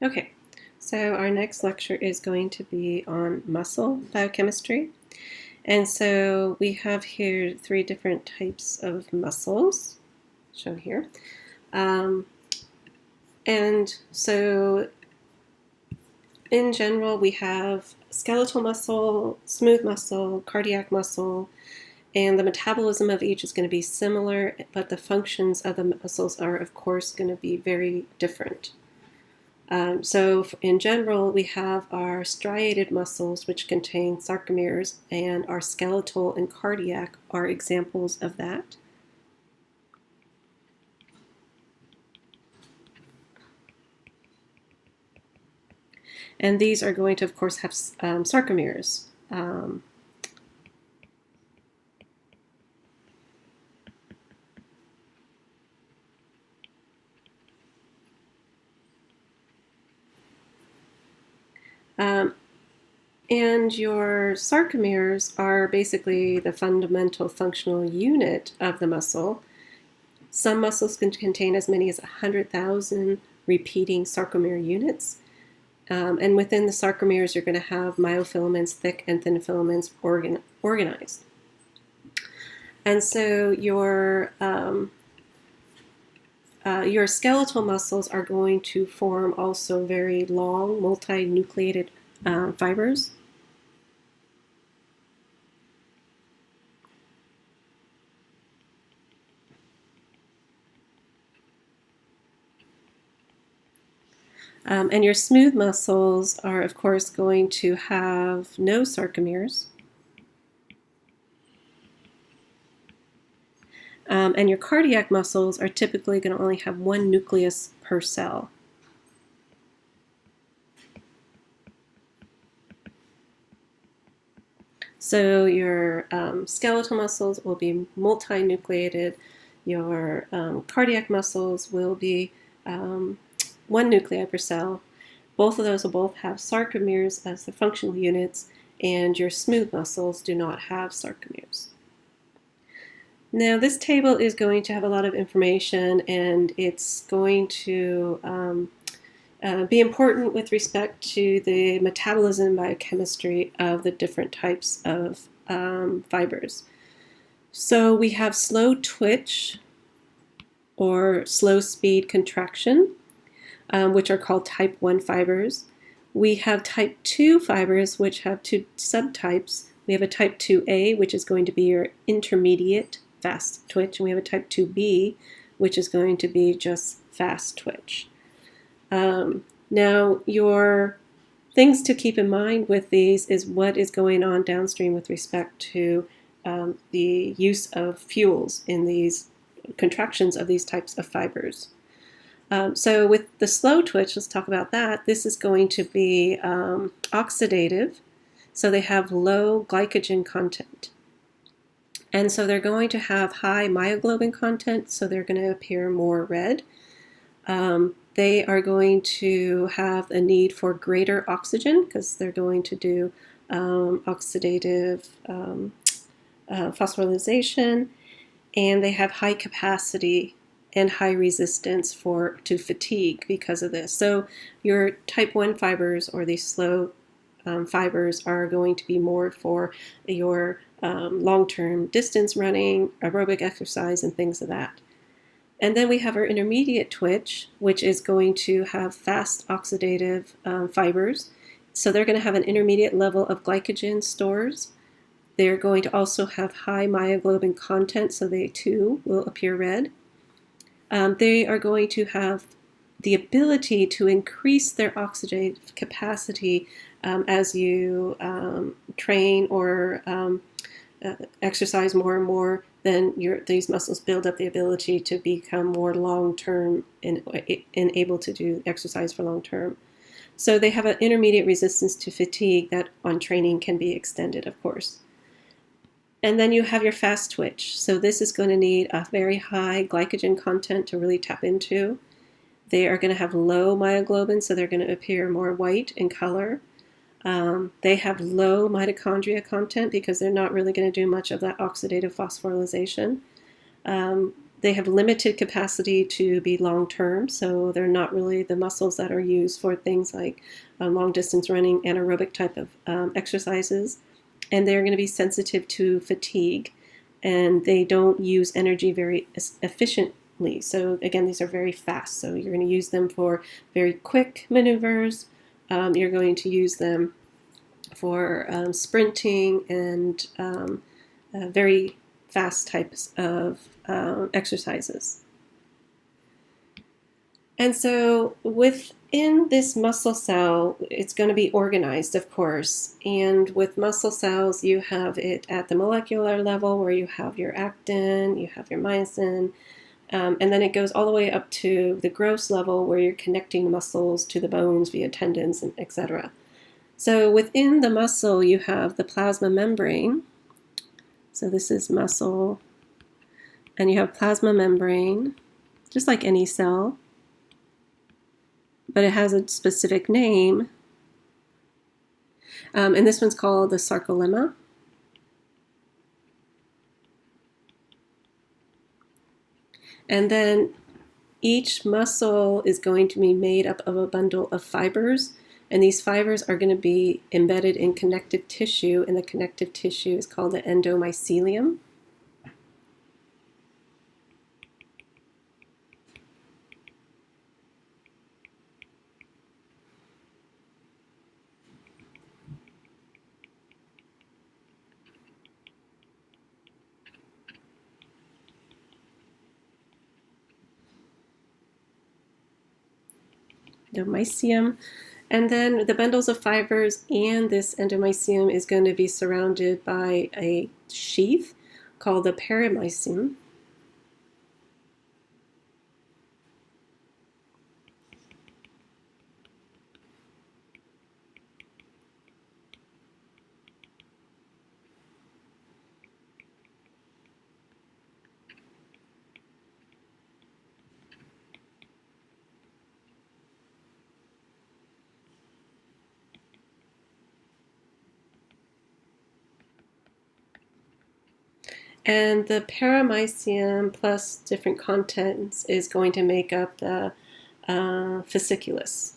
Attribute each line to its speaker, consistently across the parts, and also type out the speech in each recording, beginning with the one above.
Speaker 1: Okay, so our next lecture is going to be on muscle biochemistry. And so we have here three different types of muscles shown here. And so in general, we have skeletal muscle, smooth muscle, cardiac muscle, and the metabolism of each is going to be similar, but the functions of the muscles are, of course, going to be very different. So in general, we have our striated muscles, which contain sarcomeres, and our skeletal and cardiac are examples of that. And these are going to, of course, have sarcomeres. And your sarcomeres are basically the fundamental functional unit of the muscle. Some muscles can contain as many as 100,000 repeating sarcomere units. And within the sarcomeres, you're going to have myofilaments, thick and thin filaments organized. And so your skeletal muscles are going to form also very long, multinucleated fibers. And your smooth muscles are, of course, going to have no sarcomeres. And your cardiac muscles are typically going to only have one nucleus per cell. So your skeletal muscles will be multinucleated. Your cardiac muscles will be one nuclei per cell. Both of those will both have sarcomeres as the functional units, and your smooth muscles do not have sarcomeres. Now, this table is going to have a lot of information, and it's going to be important with respect to the metabolism and biochemistry of the different types of fibers. So we have slow twitch or slow speed contraction, which are called type 1 fibers. We have type 2 fibers, which have two subtypes. We have a type 2A, which is going to be your intermediate fast twitch, and we have a type 2B, which is going to be just fast twitch. Now, your things to keep in mind with these is what is going on downstream with respect to the use of fuels in these contractions of these types of fibers. So with the slow twitch, let's talk about that. This is going to be oxidative, so they have low glycogen content. And so they're going to have high myoglobin content, so they're going to appear more red. They are going to have a need for greater oxygen because they're going to do oxidative phosphorylation, and they have high capacity and high resistance to fatigue because of this. So your type 1 fibers, or these slow fibers, are going to be more for your long-term distance running, aerobic exercise, and things of that. And then we have our intermediate twitch, which is going to have fast oxidative fibers. So they're going to have an intermediate level of glycogen stores. They're going to also have high myoglobin content, so they too will appear red. They are going to have the ability to increase their oxidative capacity as you train or exercise more and more. Then these muscles build up the ability to become more long-term and able to do exercise for long-term. So they have an intermediate resistance to fatigue that on training can be extended, of course. And then you have your fast twitch. So this is going to need a very high glycogen content to really tap into. They are going to have low myoglobin, so they're going to appear more white in color. They have low mitochondria content because they're not really going to do much of that oxidative phosphorylation. They have limited capacity to be long-term, so they're not really the muscles that are used for things like long-distance running, anaerobic type of exercises. And they're going to be sensitive to fatigue, and they don't use energy very efficiently. So again, these are very fast. So you're going to use them for very quick maneuvers. You're going to use them for sprinting and very fast types of exercises. And so within this muscle cell, it's going to be organized, of course. And with muscle cells, you have it at the molecular level where you have your actin, you have your myosin, and then it goes all the way up to the gross level where you're connecting muscles to the bones via tendons, and etc. So within the muscle, you have the plasma membrane. So this is muscle, and you have plasma membrane, just like any cell, but it has a specific name, and this one's called the sarcolemma. And then each muscle is going to be made up of a bundle of fibers, and these fibers are going to be embedded in connective tissue, and the connective tissue is called the endomycelium. Endomysium. And then the bundles of fibers and this endomysium is going to be surrounded by a sheath called the perimysium. And the perimysium plus different contents is going to make up the fasciculus.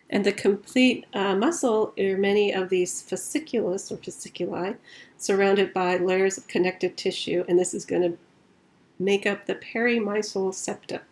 Speaker 1: And the complete muscle are many of these fasciculus or fasciculi surrounded by layers of connective tissue, and this is going to make up the perimycal septa.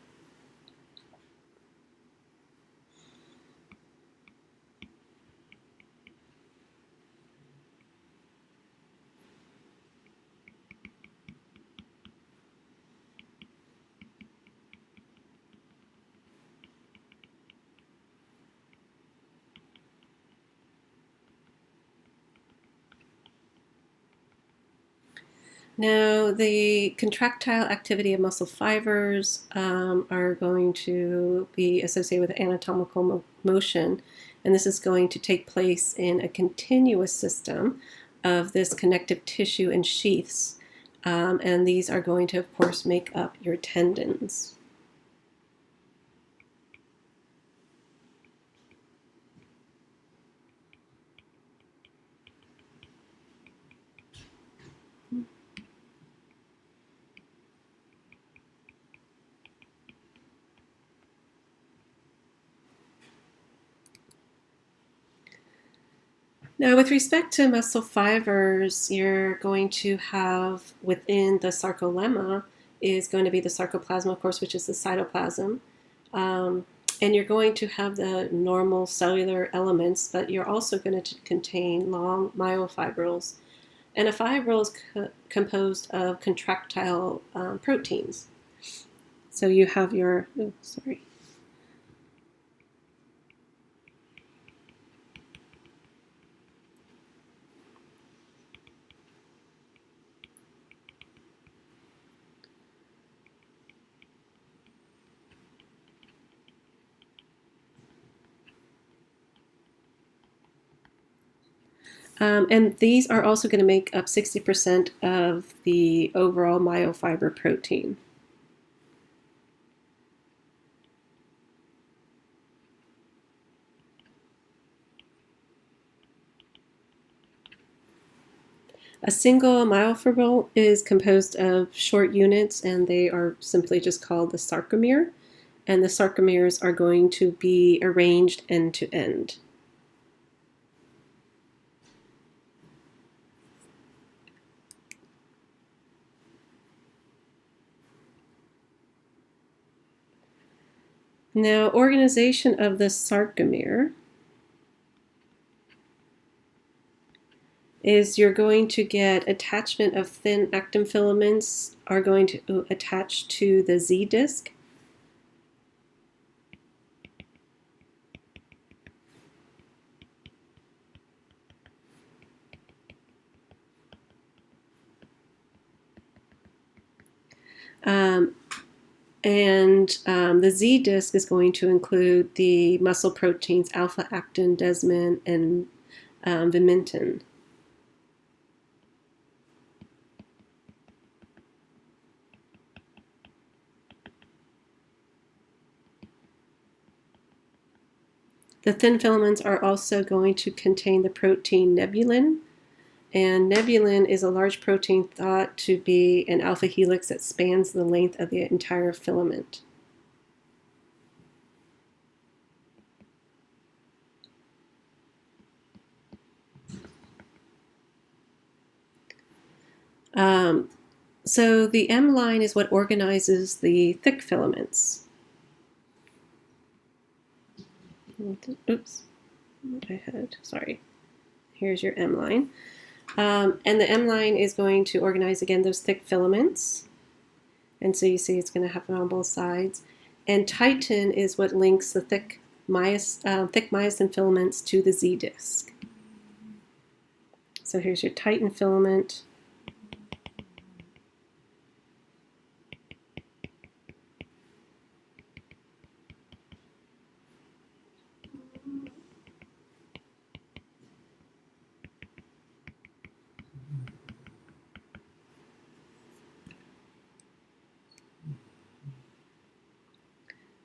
Speaker 1: Now, the contractile activity of muscle fibers are going to be associated with anatomical motion, and this is going to take place in a continuous system of this connective tissue and sheaths, and these are going to, of course, make up your tendons. Now, with respect to muscle fibers, you're going to have within the sarcolemma is going to be the sarcoplasm, of course, which is the cytoplasm. And you're going to have the normal cellular elements, but you're also going to contain long myofibrils. And a fibril is composed of contractile proteins. So you have your, and these are also going to make up 60% of the overall myofiber protein. A single myofibril is composed of short units, and they are simply just called the sarcomere. And the sarcomeres are going to be arranged end to end. Now, organization of the sarcomere is you're going to get attachment of thin actin filaments are going to attach to the Z disc. The Z disc is going to include the muscle proteins alpha actin, desmin, and vimentin. The thin filaments are also going to contain the protein nebulin, and nebulin is a large protein thought to be an alpha helix that spans the length of the entire filament. So the M line is what organizes the thick filaments. Oops, sorry. Here's your M line. And the M line is going to organize, again, those thick filaments. And so you see it's going to happen on both sides. And titin is what links the thick myosin filaments to the Z disc. So here's your titin filament.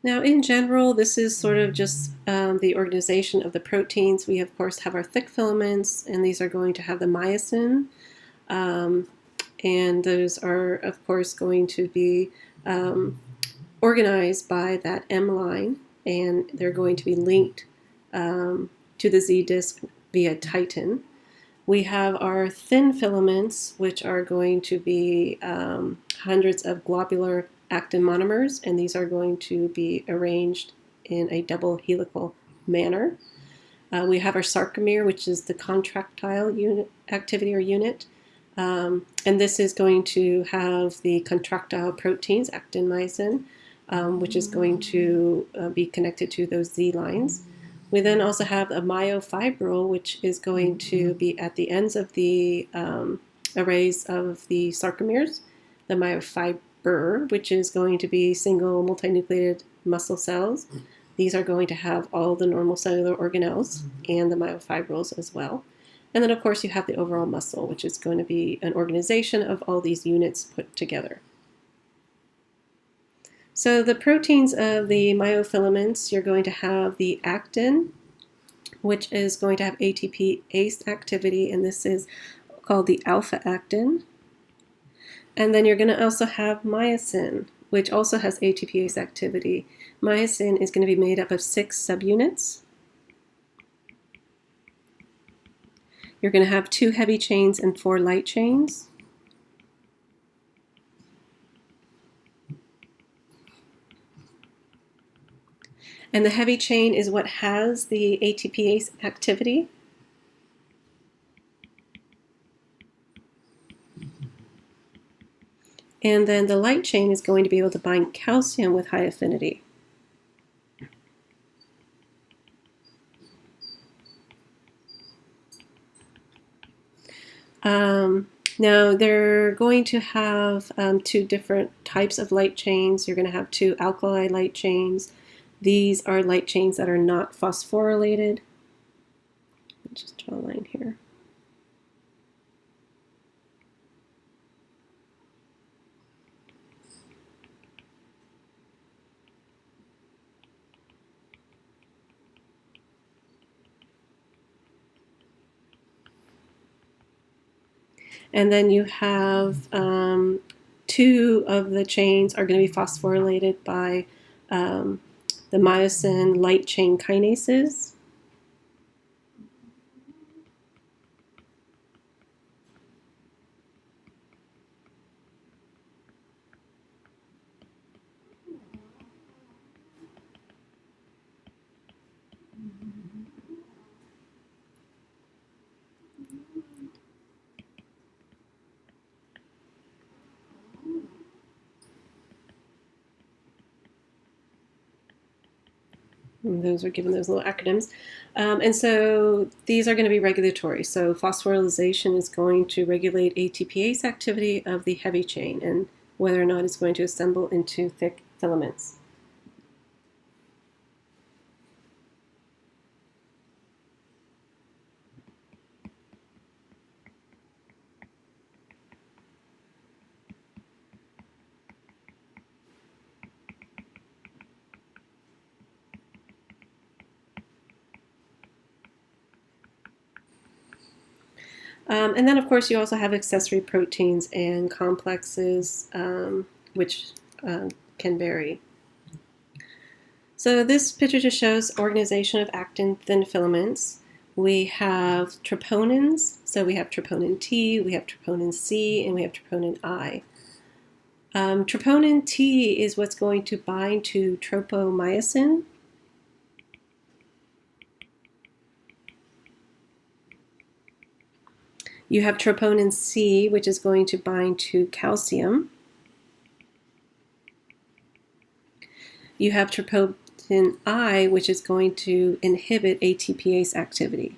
Speaker 1: Now, in general, this is sort of just the organization of the proteins. We, of course, have our thick filaments, and these are going to have the myosin. And those are, of course, going to be organized by that M line, and they're going to be linked to the Z disc via titin. We have our thin filaments, which are going to be hundreds of globular actin monomers, and these are going to be arranged in a double helical manner. We have our sarcomere, which is the contractile unit, activity or unit, and this is going to have the contractile proteins, actin, myosin, which is going to be connected to those Z lines. We then also have a myofibril, which is going to be at the ends of the arrays of the sarcomeres, the myofiber, which is going to be single multinucleated muscle cells. These are going to have all the normal cellular organelles and the myofibrils as well. And then, of course, you have the overall muscle, which is going to be an organization of all these units put together. So the proteins of the myofilaments, you're going to have the actin, which is going to have ATPase activity, and this is called the alpha actin. And then you're going to also have myosin, which also has ATPase activity. Myosin is going to be made up of 6 subunits. You're going to have 2 heavy chains and 4 light chains. And the heavy chain is what has the ATPase activity. And then the light chain is going to be able to bind calcium with high affinity. Now they're going to have 2 different types of light chains. You're going to have 2 alkali light chains. These are light chains that are not phosphorylated. Let's just draw a line here. And then you have two of the chains are going to be phosphorylated by the myosin light chain kinases. And those are given those little acronyms. And so these are going to be regulatory. So phosphorylation is going to regulate ATPase activity of the heavy chain and whether or not it's going to assemble into thick filaments. And then, of course, you also have accessory proteins and complexes, which can vary. So this picture just shows organization of actin thin filaments. We have troponins. So we have troponin T, we have troponin C, and we have troponin I. Troponin T is what's going to bind to tropomyosin. You have troponin C, which is going to bind to calcium. You have troponin I, which is going to inhibit ATPase activity.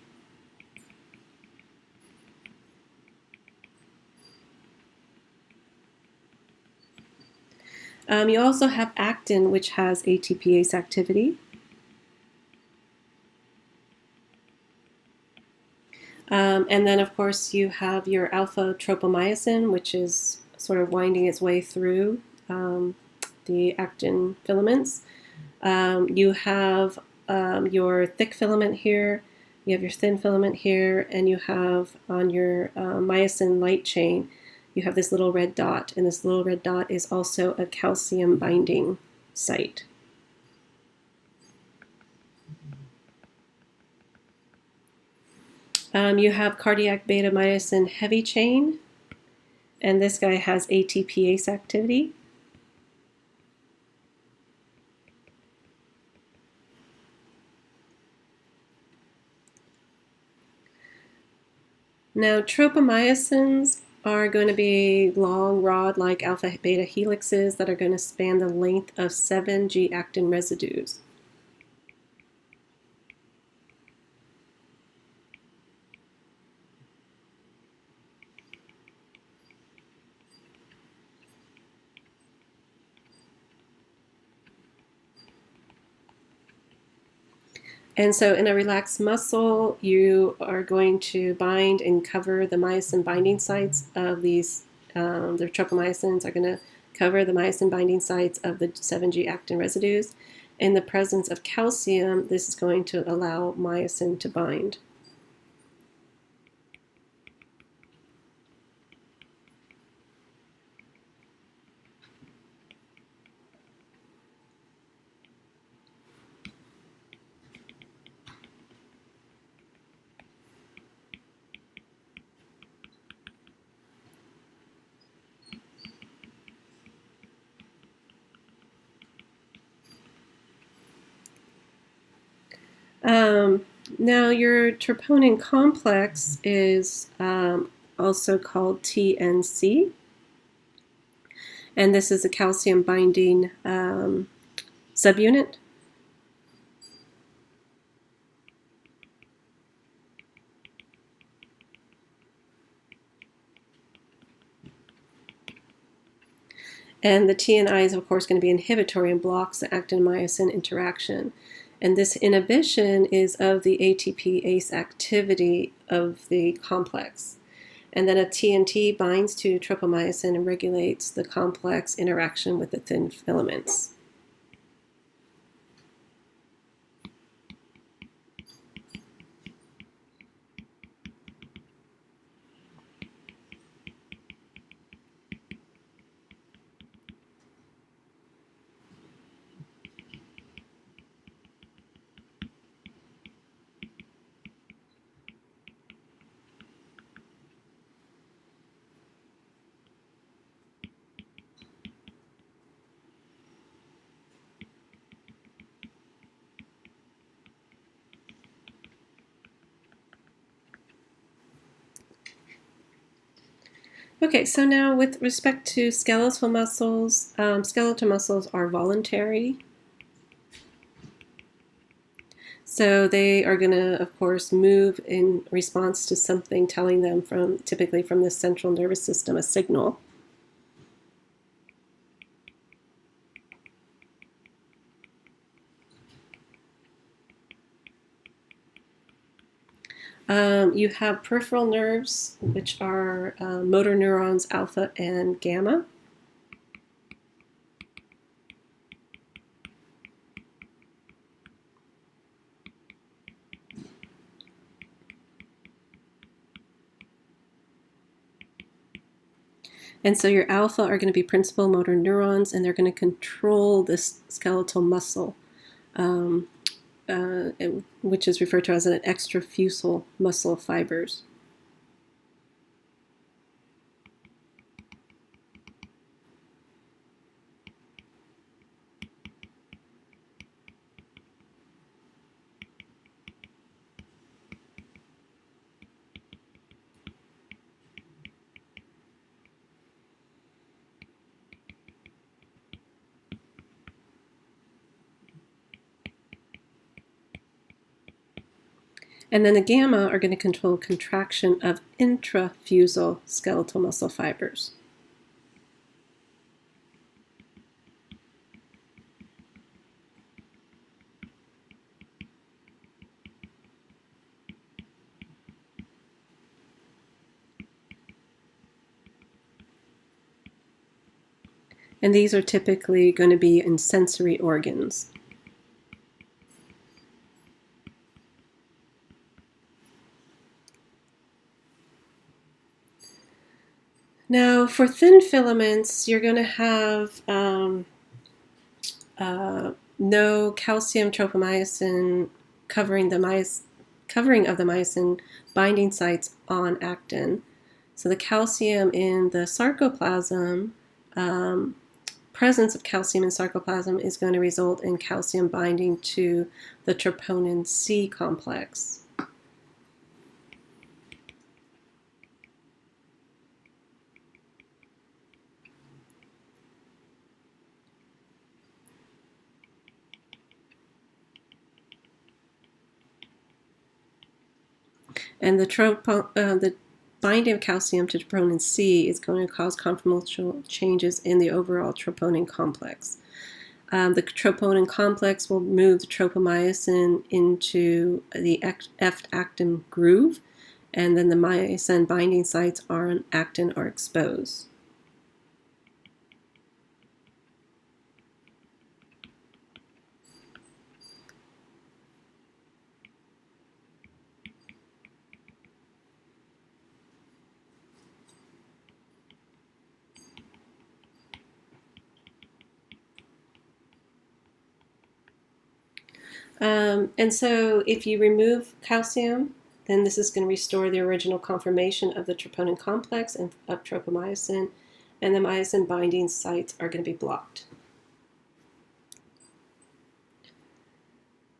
Speaker 1: You also have actin, which has ATPase activity. And then, of course, you have your alpha tropomyosin, which is sort of winding its way through the actin filaments. You have your thick filament here, you have your thin filament here, and you have on your myosin light chain, you have this little red dot, and this little red dot is also a calcium binding site. You have cardiac beta myosin heavy chain, and this guy has ATPase activity. Now, tropomyosins are going to be long rod-like alpha beta helixes that are going to span the length of 7 G-actin residues. And so in a relaxed muscle, you are going to bind and cover the myosin binding sites of these, the tropomyosins are going to cover the myosin binding sites of the 7G actin residues. In the presence of calcium, this is going to allow myosin to bind. Now, your troponin complex is also called TNC, and this is a calcium binding subunit. And the TNI is, of course, going to be inhibitory and blocks the actin-myosin interaction. And this inhibition is of the ATPase activity of the complex. And then a TNT binds to tropomyosin and regulates the complex interaction with the thin filaments. Okay, so now with respect to skeletal muscles are voluntary. So they are going to, of course, move in response to something telling them typically from the central nervous system, a signal. You have peripheral nerves, which are motor neurons alpha and gamma. And so your alpha are going to be principal motor neurons, and they're going to control this skeletal muscle, which is referred to as an extrafusal muscle fibers. And then the gamma are going to control contraction of intrafusal skeletal muscle fibers. And these are typically going to be in sensory organs. Now, for thin filaments, you're going to have no calcium tropomyosin covering of the myosin binding sites on actin. So the calcium in the sarcoplasm, presence of calcium in sarcoplasm is going to result in calcium binding to the troponin C complex. And the binding of calcium to troponin C is going to cause conformational changes in the overall troponin complex. The troponin complex will move the tropomyosin into the F-actin groove, and then the myosin binding sites on actin are exposed. And so if you remove calcium, then this is going to restore the original conformation of the troponin complex and of tropomyosin, and the myosin binding sites are going to be blocked.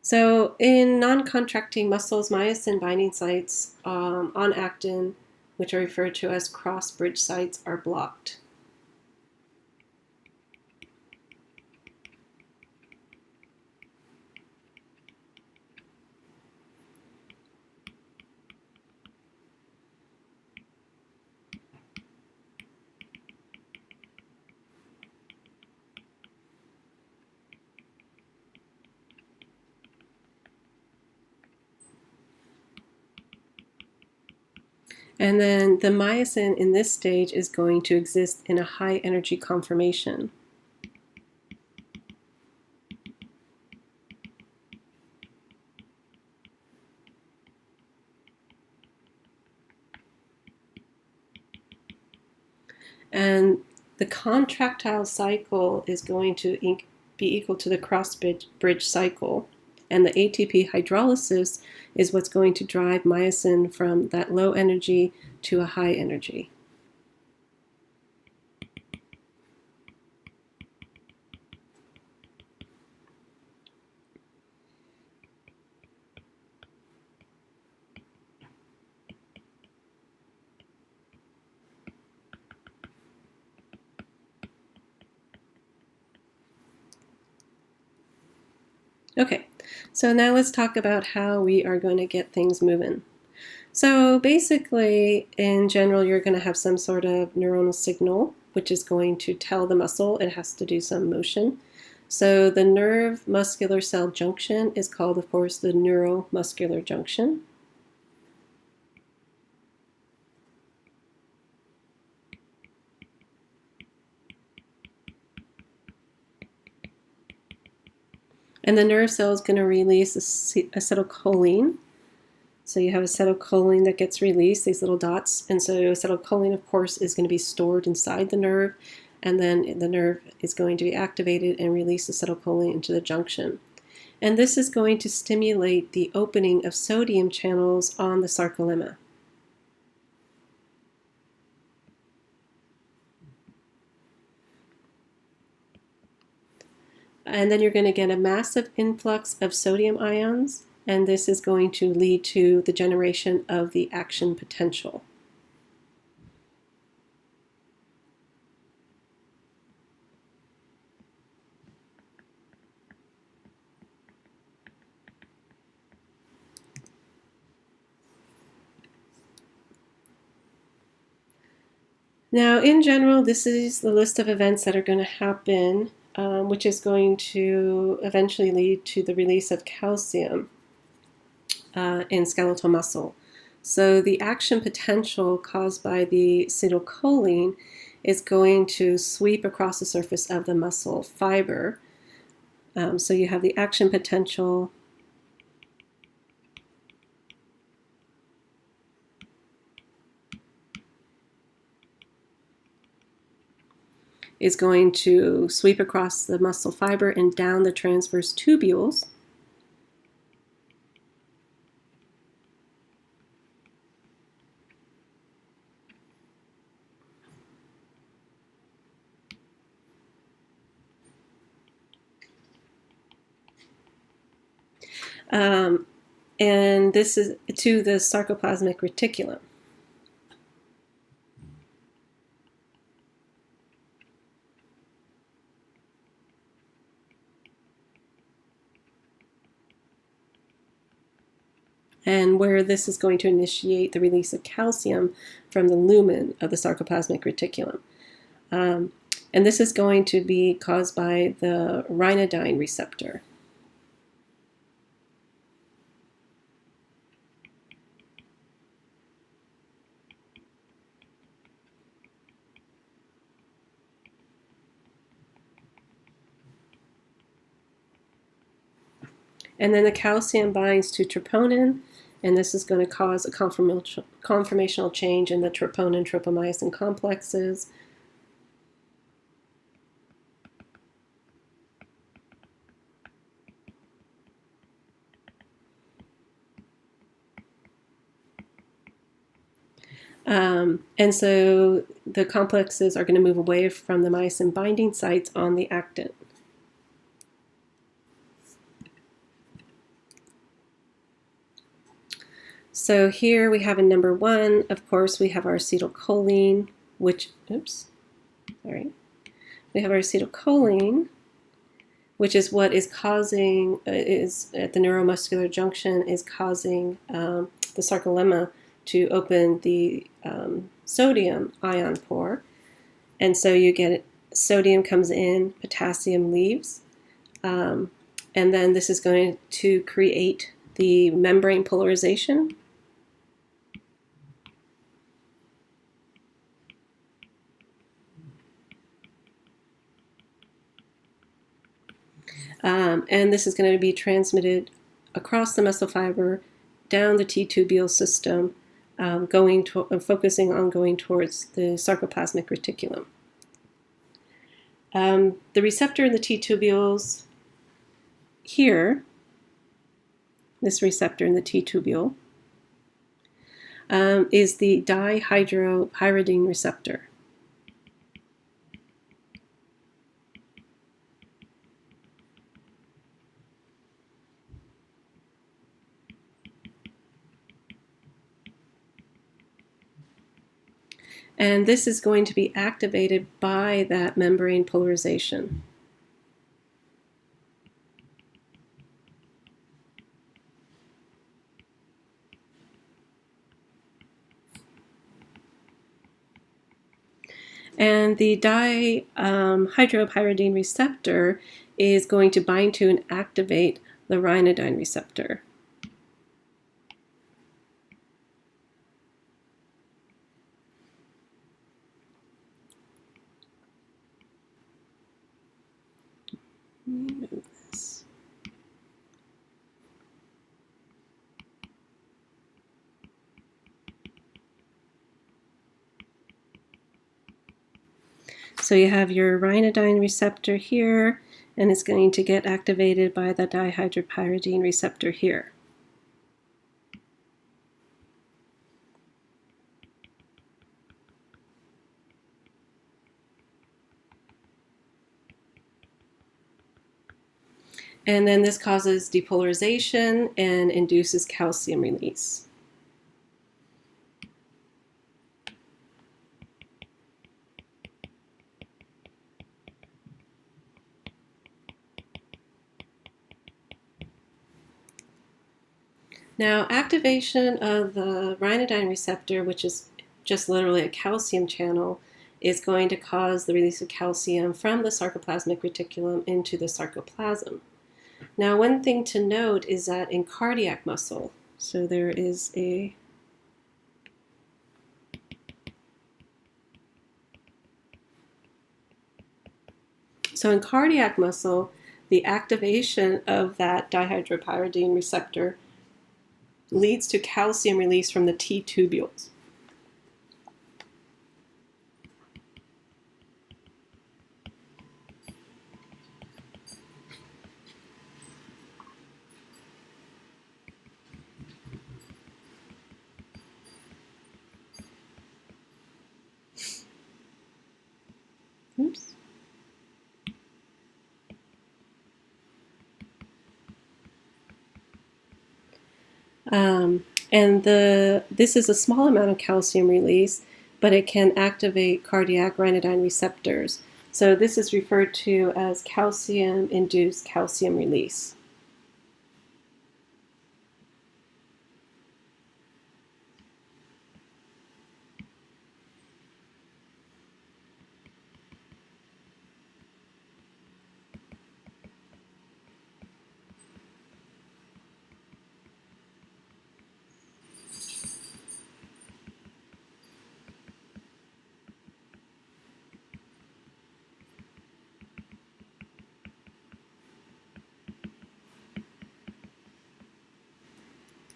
Speaker 1: So in non-contracting muscles, myosin binding sites on actin, which are referred to as cross-bridge sites, are blocked. And then the myosin in this stage is going to exist in a high energy conformation. And the contractile cycle is going to be equal to the cross-bridge cycle. And the ATP hydrolysis is what's going to drive myosin from that low energy to a high energy. Okay, so now let's talk about how we are going to get things moving. So basically, in general, you're going to have some sort of neuronal signal, which is going to tell the muscle it has to do some motion. So the nerve muscular cell junction is called, of course, the neuromuscular junction. And the nerve cell is going to release acetylcholine. So you have acetylcholine that gets released, these little dots. And so acetylcholine, of course, is going to be stored inside the nerve. And then the nerve is going to be activated and release acetylcholine into the junction. And this is going to stimulate the opening of sodium channels on the sarcolemma. And then you're going to get a massive influx of sodium ions, and this is going to lead to the generation of the action potential. Now, in general, this is the list of events that are going to happen, which is going to eventually lead to the release of calcium in skeletal muscle. So the action potential caused by the acetylcholine is going to sweep across the surface of the muscle fiber. So you have the action potential is going to sweep across the muscle fiber and down the transverse tubules. And this is to the sarcoplasmic reticulum. And where this is going to initiate the release of calcium from the lumen of the sarcoplasmic reticulum. And this is going to be caused by the ryanodine receptor. And then the calcium binds to troponin, and this is going to cause a conformational change in the troponin-tropomyosin complexes. And so the complexes are going to move away from the myosin binding sites on the actin. So here we have in number 1, of course, we have our acetylcholine, which, we have our acetylcholine, which is what is causing, is at the neuromuscular junction, is causing the sarcolemma to open the sodium ion pore. And so you get sodium comes in, potassium leaves, and then this is going to create the membrane polarization. And this is going to be transmitted across the muscle fiber, down the T-tubule system, focusing on going towards the sarcoplasmic reticulum. The receptor in the T-tubules here, this receptor in the T-tubule, is the dihydropyridine receptor. And this is going to be activated by that membrane polarization. And the dihydropyridine receptor is going to bind to and activate the ryanodine receptor. Move this. So you have your ryanodine receptor here, and it's going to get activated by the dihydropyridine receptor here. And then this causes depolarization and induces calcium release. Now, activation of the ryanodine receptor, which is just literally a calcium channel, is going to cause the release of calcium from the sarcoplasmic reticulum into the sarcoplasm. Now, one thing to note is that in cardiac muscle, so there is a So in cardiac muscle, the activation of that dihydropyridine receptor leads to calcium release from the T tubules. Oops. And this is a small amount of calcium release, but it can activate cardiac ryanodine receptors. So this is referred to as calcium-induced calcium release.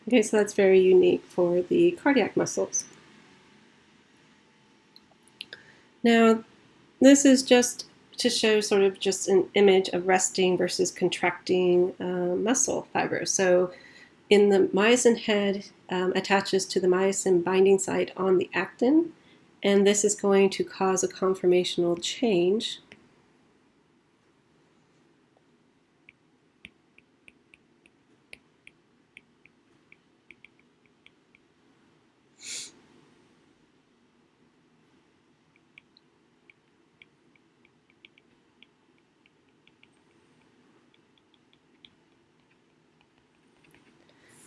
Speaker 1: Okay, so that's very unique for the cardiac muscles. Now, this is just to show sort of just an image of resting versus contracting muscle fibers. So in the myosin head attaches to the myosin binding site on the actin, and this is going to cause a conformational change.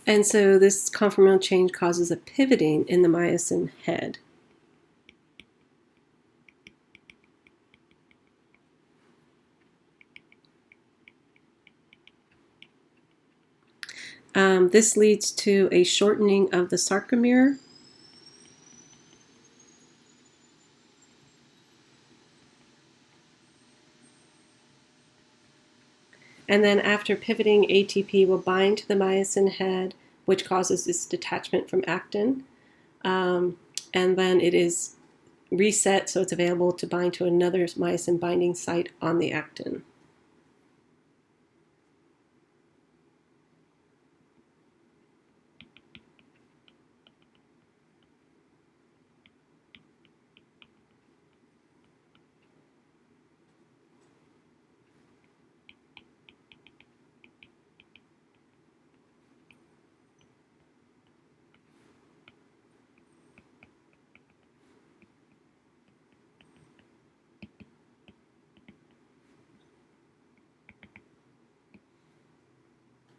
Speaker 1: And so this conformational change causes a pivoting in the myosin head. This leads to a shortening of the sarcomere. And then after pivoting, ATP will bind to the myosin head, which causes this detachment from actin. And then it is reset so it's available to bind to another myosin binding site on the actin.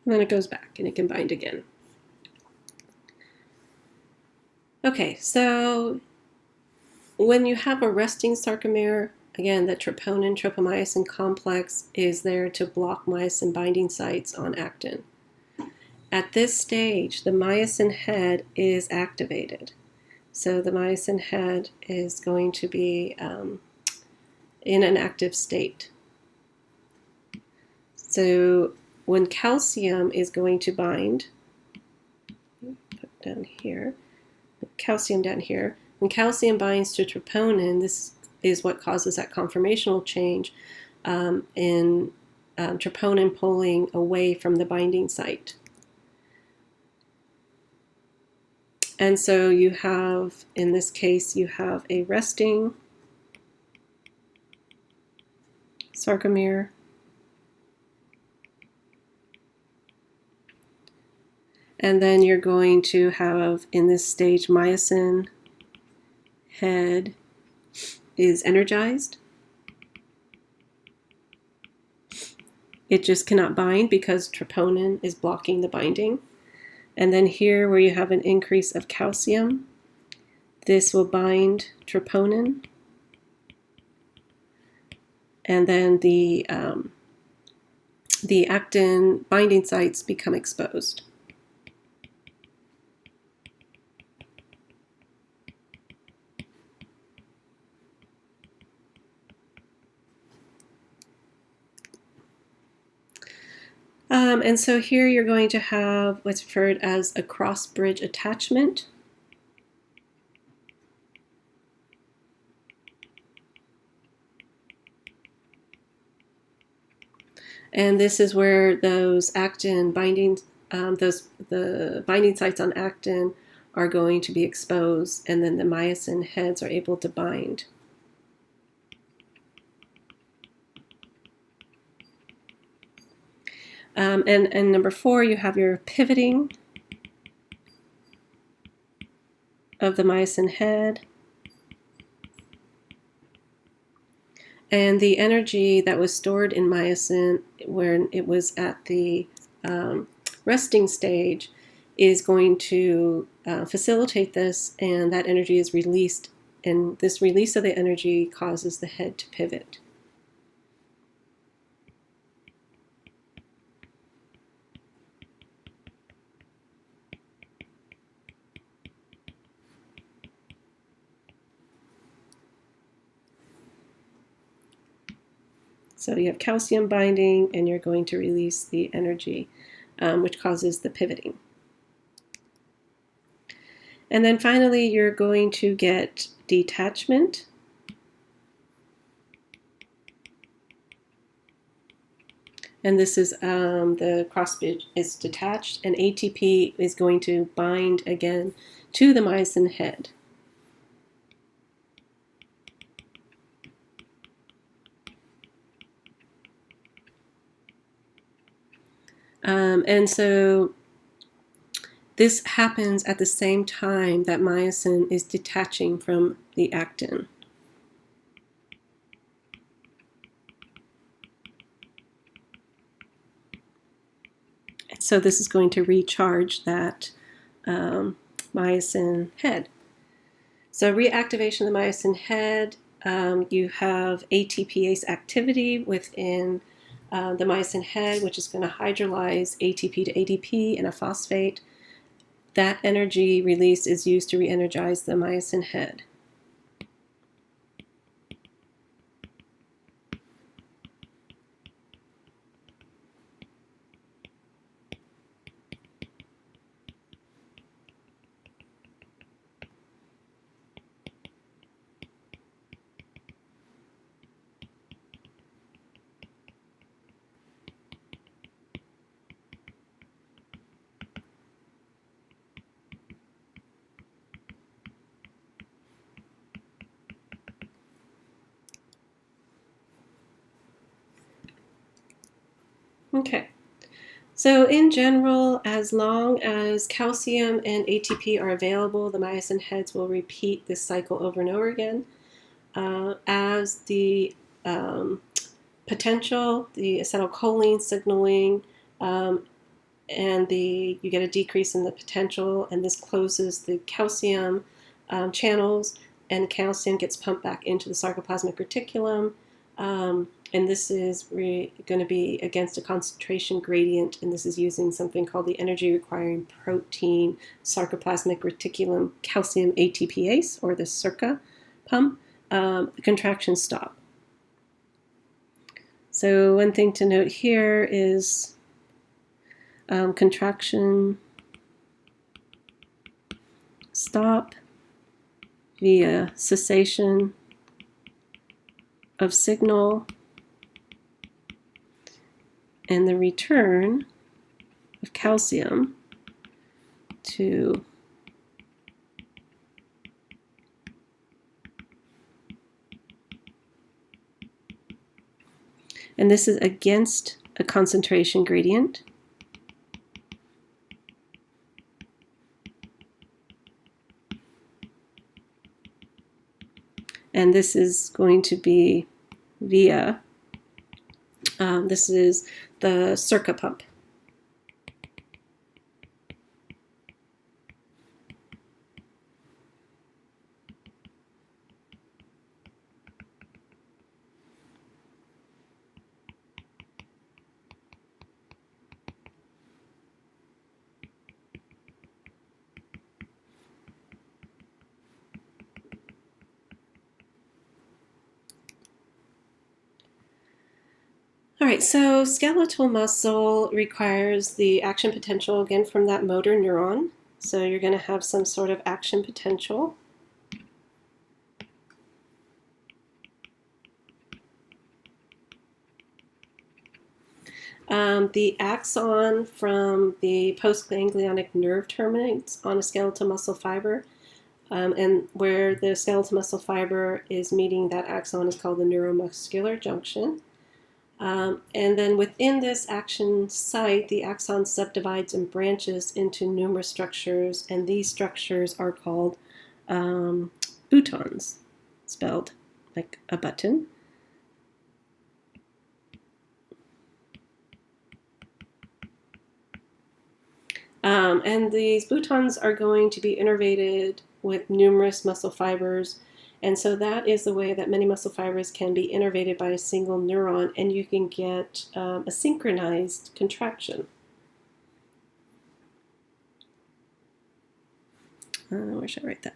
Speaker 1: And then it goes back and it can bind again. Okay, so when you have a resting sarcomere, again, the troponin-tropomyosin complex is there to block myosin binding sites on actin. At this stage, the myosin head is activated. So the myosin head is going to be in an active state. So when calcium is going to bind, put down here, calcium down here, when calcium binds to troponin, this is what causes that conformational change in troponin pulling away from the binding site. And so you have, in this case, you have a resting sarcomere. And then you're going to have, in this stage, myosin head is energized. It just cannot bind because troponin is blocking the binding. And then here where you have an increase of calcium, this will bind troponin. And then the actin binding sites become exposed. And so here you're going to have what's referred as a cross-bridge attachment. And this is where those actin binding, the binding sites on actin are going to be exposed, and then the myosin heads are able to bind. And number 4, you have your pivoting of the myosin head. And the energy that was stored in myosin when it was at the resting stage is going to facilitate this, and that energy is released, and this release of the energy causes the head to pivot. So you have calcium binding, and you're going to release the energy, which causes the pivoting. And then finally, you're going to get detachment. And this is the cross-bridge is detached, and ATP is going to bind again to the myosin head. And so this happens at the same time that myosin is detaching from the actin. And so this is going to recharge that myosin head. So reactivation of the myosin head, you have ATPase activity within the myosin head, which is going to hydrolyze ATP to ADP in a phosphate. That energy release is used to re-energize the myosin head. Okay, so in general, as long as calcium and ATP are available, the myosin heads will repeat this cycle over and over again. As the potential, the acetylcholine signaling, and you get a decrease in the potential, and this closes the calcium channels, and calcium gets pumped back into the sarcoplasmic reticulum. And this is going to be against a concentration gradient, and this is using something called the energy requiring protein sarcoplasmic reticulum calcium ATPase, or the SERCA pump. The contractions stop. So one thing to note here is contraction stop via cessation of signal and the return of calcium to and this is against a concentration gradient. And this is going to be via, this is the SERCA pump. All right, so skeletal muscle requires the action potential, again, from that motor neuron. So you're going to have some sort of action potential. The axon from the postganglionic nerve terminates on a skeletal muscle fiber. And where the skeletal muscle fiber is meeting that axon is called the neuromuscular junction. And then within this action site, the axon subdivides and branches into numerous structures, and these structures are called boutons, spelled like a button. And these boutons are going to be innervated with numerous muscle fibers. And so that is the way that many muscle fibers can be innervated by a single neuron, and you can get a synchronized contraction. Where should I write that?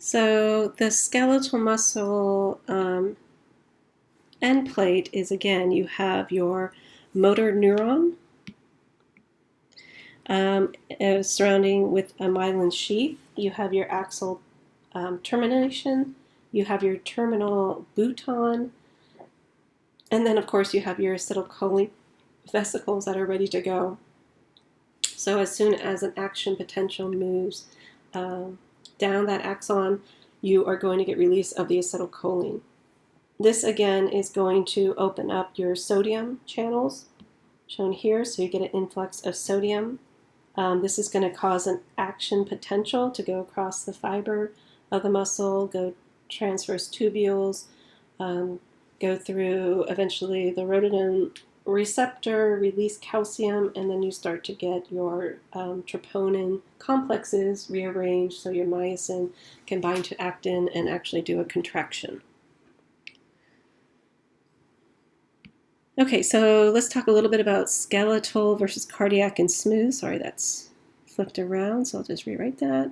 Speaker 1: So the skeletal muscle end plate is, again, you have your motor neuron surrounding with a myelin sheath. You have your axal termination. You have your terminal bouton. And then, of course, you have your acetylcholine vesicles that are ready to go. So as soon as an action potential moves down that axon, you are going to get release of the acetylcholine. This, again, is going to open up your sodium channels, shown here, so you get an influx of sodium. This is going to cause an action potential to go across the fiber of the muscle, go transverse tubules, go through eventually the rhododendron receptor, release calcium, and then you start to get your troponin complexes rearranged so your myosin can bind to actin and actually do a contraction. Okay, so let's talk a little bit about skeletal versus cardiac and smooth. Sorry, that's flipped around, so I'll just rewrite that.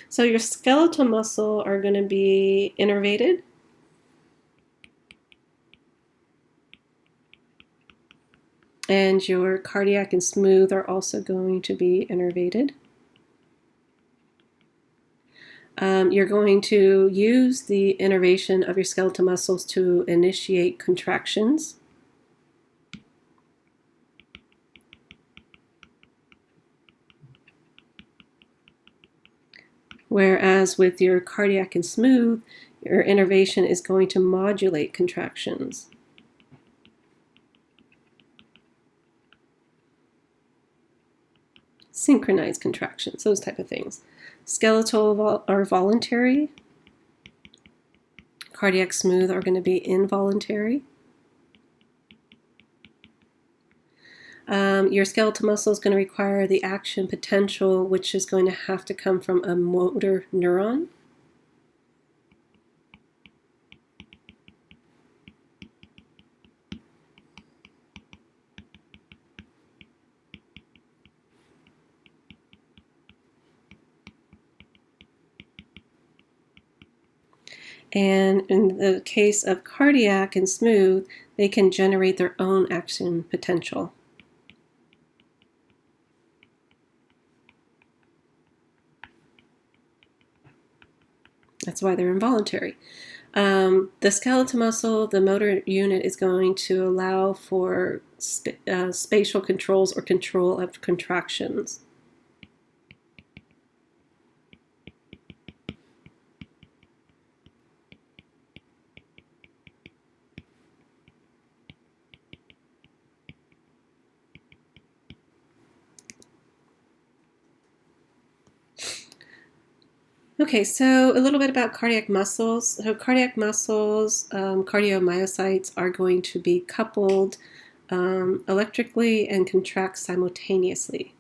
Speaker 1: So your skeletal muscle are going to be innervated. And your cardiac and smooth are also going to be innervated. You're going to use the innervation of your skeletal muscles to initiate contractions. Whereas with your cardiac and smooth, your innervation is going to modulate contractions. Synchronized contractions, those type of things. Skeletal are voluntary. Cardiac smooth are going to be involuntary. Your skeletal muscle is going to require the action potential, which is going to have to come from a motor neuron. And in the case of cardiac and smooth, they can generate their own action potential. That's why they're involuntary. The skeletal muscle, the motor unit, is going to allow for spatial controls or control of contractions. Okay, so a little bit about cardiac muscles. So cardiac muscles, cardiomyocytes, are going to be coupled electrically and contract simultaneously.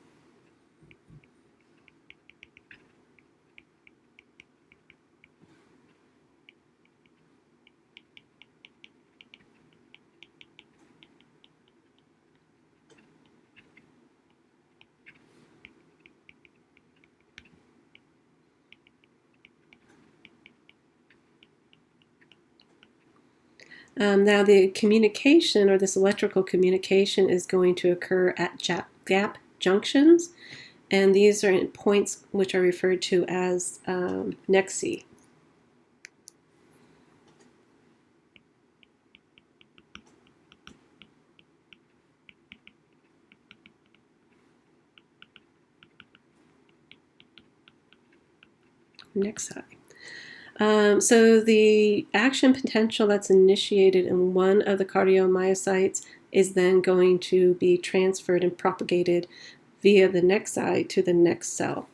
Speaker 1: Now the communication, or this electrical communication, is going to occur at gap junctions, and these are points which are referred to as nexi. Nexi. So the action potential that's initiated in one of the cardiomyocytes is then going to be transferred and propagated via the nexi to the next cell.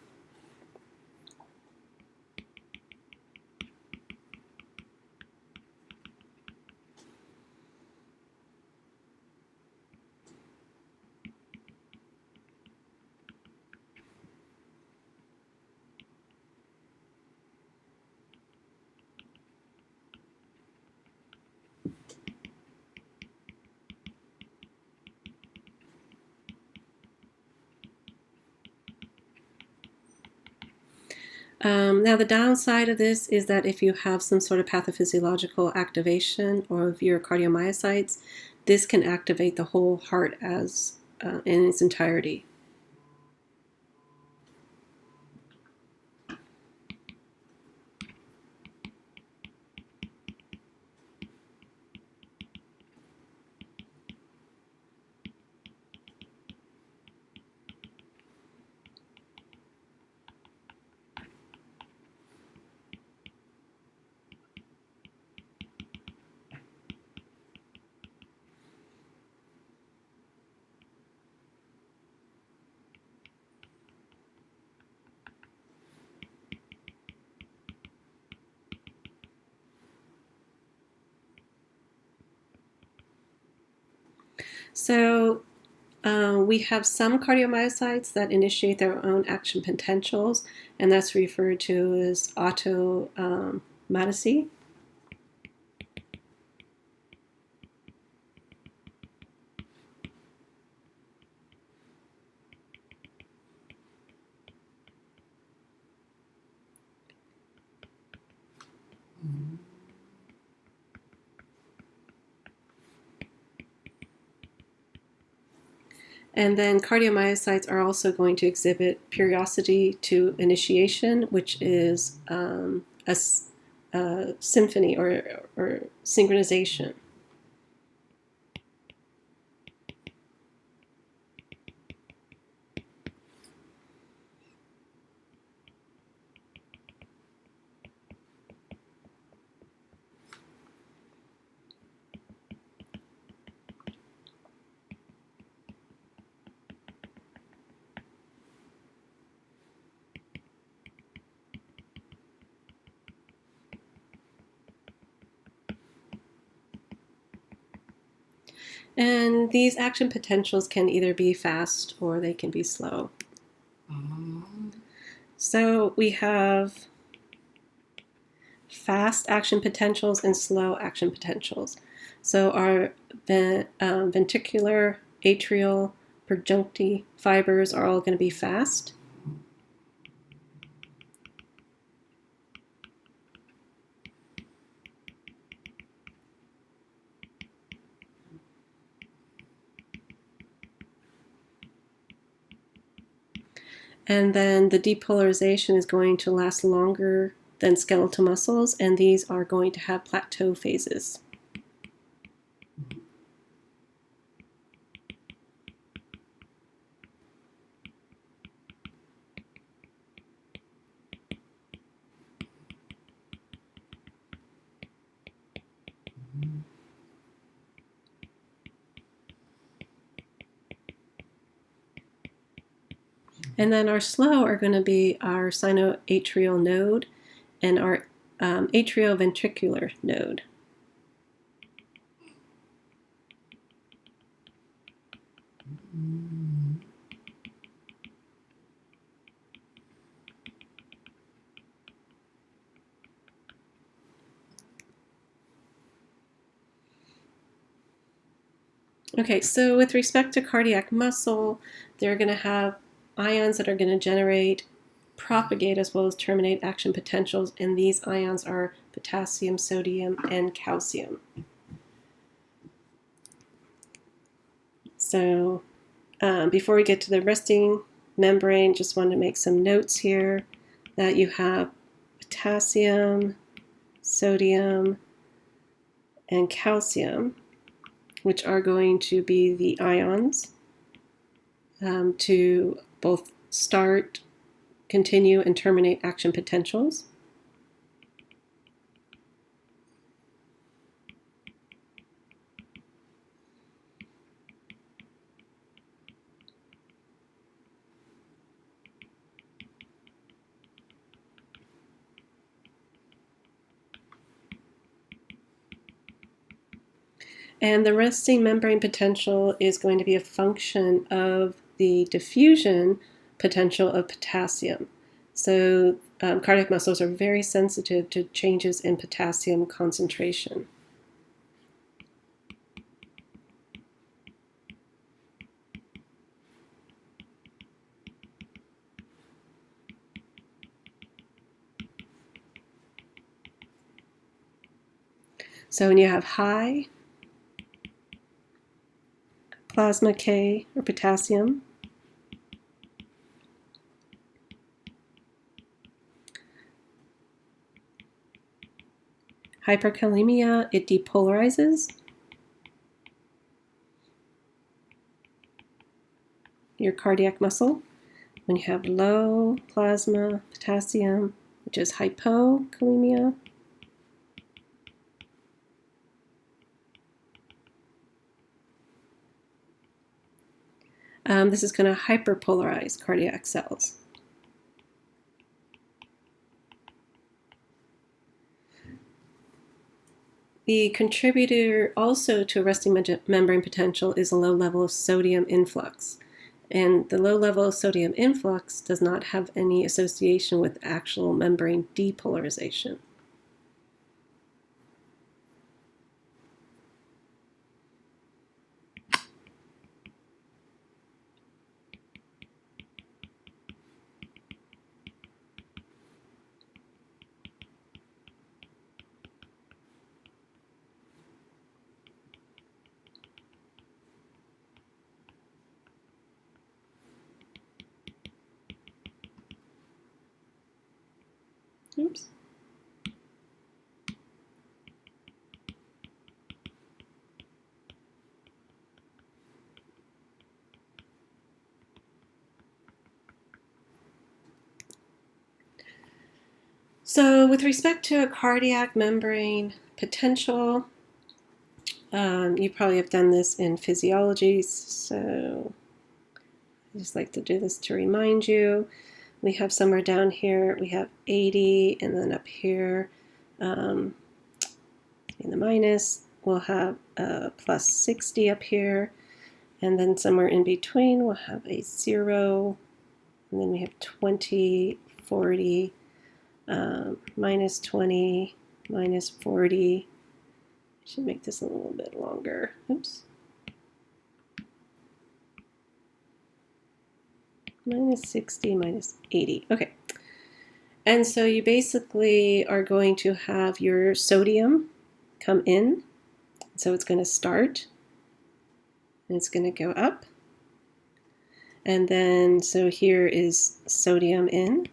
Speaker 1: Now the downside of this is that if you have some sort of pathophysiological activation of your cardiomyocytes, this can activate the whole heart as in its entirety. So we have some cardiomyocytes that initiate their own action potentials, and that's referred to as automaticity. And then cardiomyocytes are also going to exhibit periodicity to initiation, which is a symphony or synchronization. And these action potentials can either be fast or they can be slow. So we have fast action potentials and slow action potentials. So our ventricular, atrial, perjuncti fibers are all going to be fast. And then the depolarization is going to last longer than skeletal muscles, and these are going to have plateau phases. And then our slow are going to be our sinoatrial node and our atrioventricular node. Okay, so with respect to cardiac muscle, they're going to have ions that are going to generate, propagate, as well as terminate action potentials, and these ions are potassium, sodium, and calcium. So before we get to the resting membrane, just wanted to make some notes here that you have potassium, sodium, and calcium, which are going to be the ions to both start, continue, and terminate action potentials. And the resting membrane potential is going to be a function of the diffusion potential of potassium. So cardiac muscles are very sensitive to changes in potassium concentration. So when you have high plasma K or potassium, hyperkalemia, it depolarizes your cardiac muscle. When you have low plasma potassium, which is hypokalemia, this is going to hyperpolarize cardiac cells. The contributor also to a resting membrane potential is a low level of sodium influx. And the low level of sodium influx does not have any association with actual membrane depolarization. Oops. So with respect to a cardiac membrane potential, you probably have done this in physiology, so I just like to do this to remind you. We have somewhere down here, we have 80, and then up here in the minus, we'll have a plus 60 up here, and then somewhere in between we'll have a 0, and then we have 20, 40, minus 20, minus 40. Should make this a little bit longer. Oops. Minus 60, minus 80. Okay. And so you basically are going to have your sodium come in. So it's going to start, and it's going to go up. And then, so here is sodium in.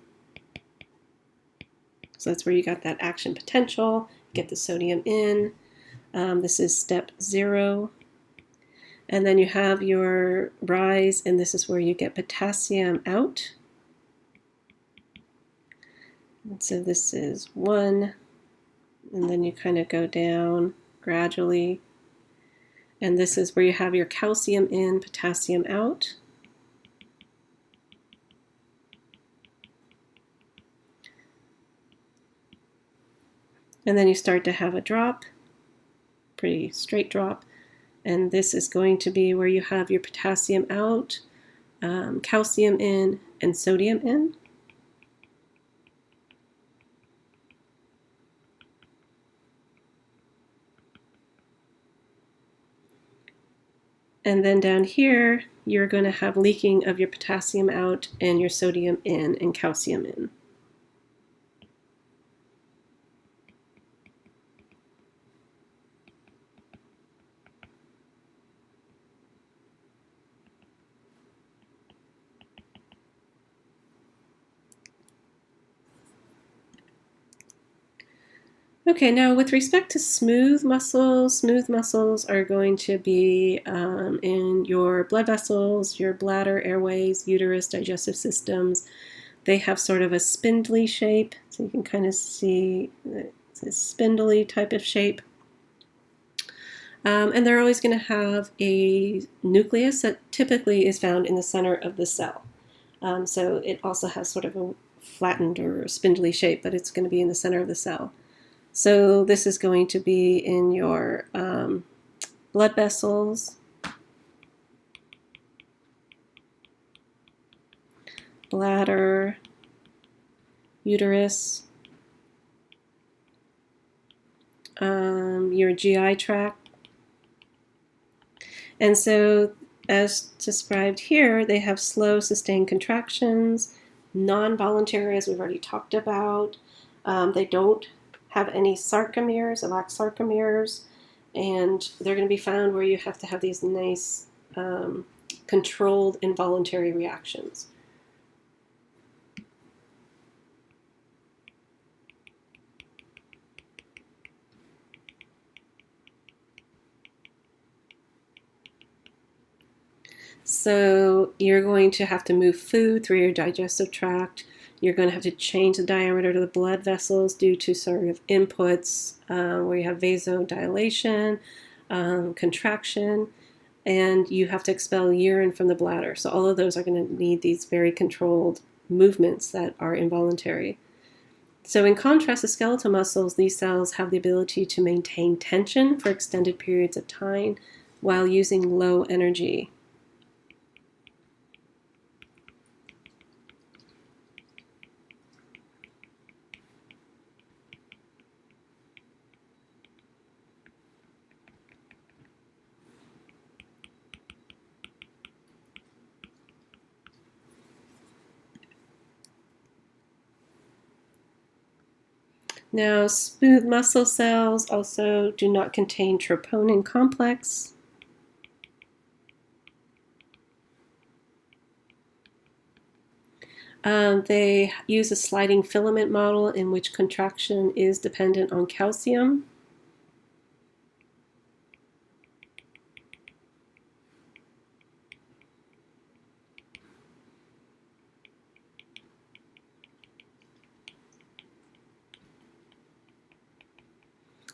Speaker 1: So that's where you got that action potential. Get the sodium in. This is step 0. And then you have your rise, and this is where you get potassium out. And so this is 1, and then you kind of go down gradually. And this is where you have your calcium in, potassium out. And then you start to have a drop, pretty straight drop. And this is going to be where you have your potassium out, calcium in, and sodium in. And then down here, you're going to have leaking of your potassium out and your sodium in and calcium in. Okay, now with respect to smooth muscles are going to be in your blood vessels, your bladder, airways, uterus, digestive systems. They have sort of a spindly shape, so you can kind of see it's a spindly type of shape. And they're always going to have a nucleus that typically is found in the center of the cell. So it also has sort of a flattened or spindly shape, but it's going to be in the center of the cell. So this is going to be in your blood vessels, bladder, uterus, your GI tract. And so as described here, they have slow, sustained contractions, non-voluntary, as we've already talked about. They don't have any sarcomeres, they lack sarcomeres, and they're going to be found where you have to have these nice controlled involuntary reactions. So you're going to have to move food through your digestive tract. You're going to have to change the diameter of the blood vessels due to sort of inputs where you have vasodilation, contraction, and you have to expel urine from the bladder. So all of those are going to need these very controlled movements that are involuntary. So in contrast to skeletal muscles, these cells have the ability to maintain tension for extended periods of time while using low energy. Now, smooth muscle cells also do not contain troponin complex. They use a sliding filament model in which contraction is dependent on calcium.